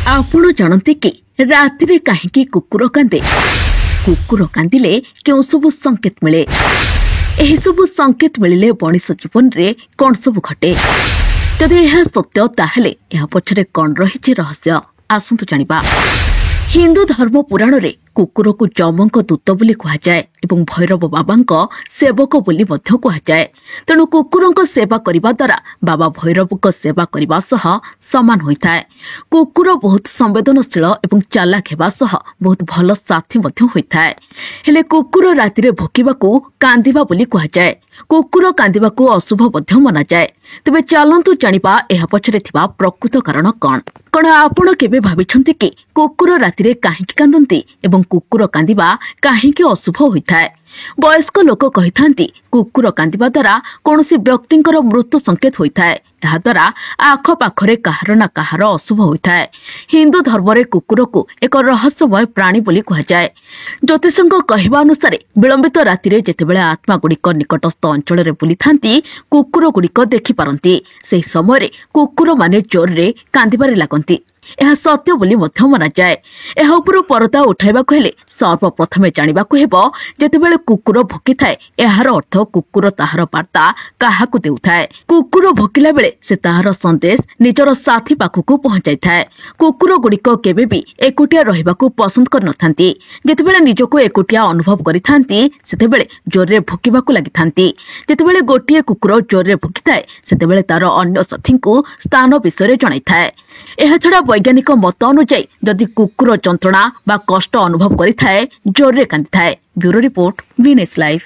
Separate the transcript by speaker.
Speaker 1: आपण जानते कि राति कहीं कुकुर कांदे कुकुर कांदिले क्यों सब संकेत मिले एही सब संकेत मिले मनीष जीवन रे कौन सब घटे जदि यह सत्य ताहले यह पछरे कौन रही रहस्य आसंतु जानिबा। हिंदू धर्म पुराण रे कुकुर को जमंक दूत बोली कहुए एवं भैरव बाबा सेवक बोली कहुए। तेणु कुकुर सेवा करने द्वारा बाबा भैरव सेवा करने सह सामान होता है। कुकुर बहुत संवेदनशील एवं चालाक हेबा सह बहुत भल साथी होता है। हेले कुकुर राति भोकिबा कांदिबा बोली कहुए। कुकुर कांदिबा अशुभ मना जाए। तेबे चलंतु जानिबा एहा पछरे थिबा प्रकृत कारण कौन आपण केबे भाबिछंती कि कुकुर राति काहेकि कांदंती एवं कुकुर कांदिबा काहेकि अशुभ होता है। वयस्क लोक कहिथांती कुकुर कांदिबा द्वारा कौनसी व्यक्तिंकर मृत्यु संकेत होता है। यह द्वारा आख पाखरे कहार ना कहार अशुभ होता है। हिंदू धर्म रे कुकुर को एक रहस्यमय प्राणी बोली कहुए। ज्योतिषଙ୍କ कहवा अनुसार विलंबित राति जेतेबेले आत्मा गुड़िक निकटस्थ अंचल में बुली थांती कुकुर गुड़िक देखि पारंती। सेही समय कुकुर माने जोर रे कांदिबारे लागंती। यह सत्य बोली मना जाए। यह उपर परदा उठाइबाकु हेले सर्वप्रथमे जानिबाकु हेबो जेतेबेले कुकुर भोकी थाए एहार अर्थ कुकुर ताहार वार्ता काहाकु देउथाए। कुकुर भोकिला बेले से ताहार संदेश निजर साथी पाखकु पहुंचाई थाए। कुकुर गुड़िक केबे भी एकुटिया रहिबाकु पसंद कर नथांती। जेतेबेले निजको एकुटिया अनुभव करिथांती सेतेबेले जोरे भोकिबाकु लागिथांती। जेतेबेले गोटिए कुकुर जोरे भोकिथाए सेतेबेले तार अन्य साथींकु स्थान विषय जणाई थाए। एहा छड़ा वैज्ञानिक मत अनुଯାयी जदि कुकुर जंत्रणा बा कष्ट अनुभव करिथाए जोरे कांदिथाए। ब्यूरो रिपोर्ट वीनेस लाइव।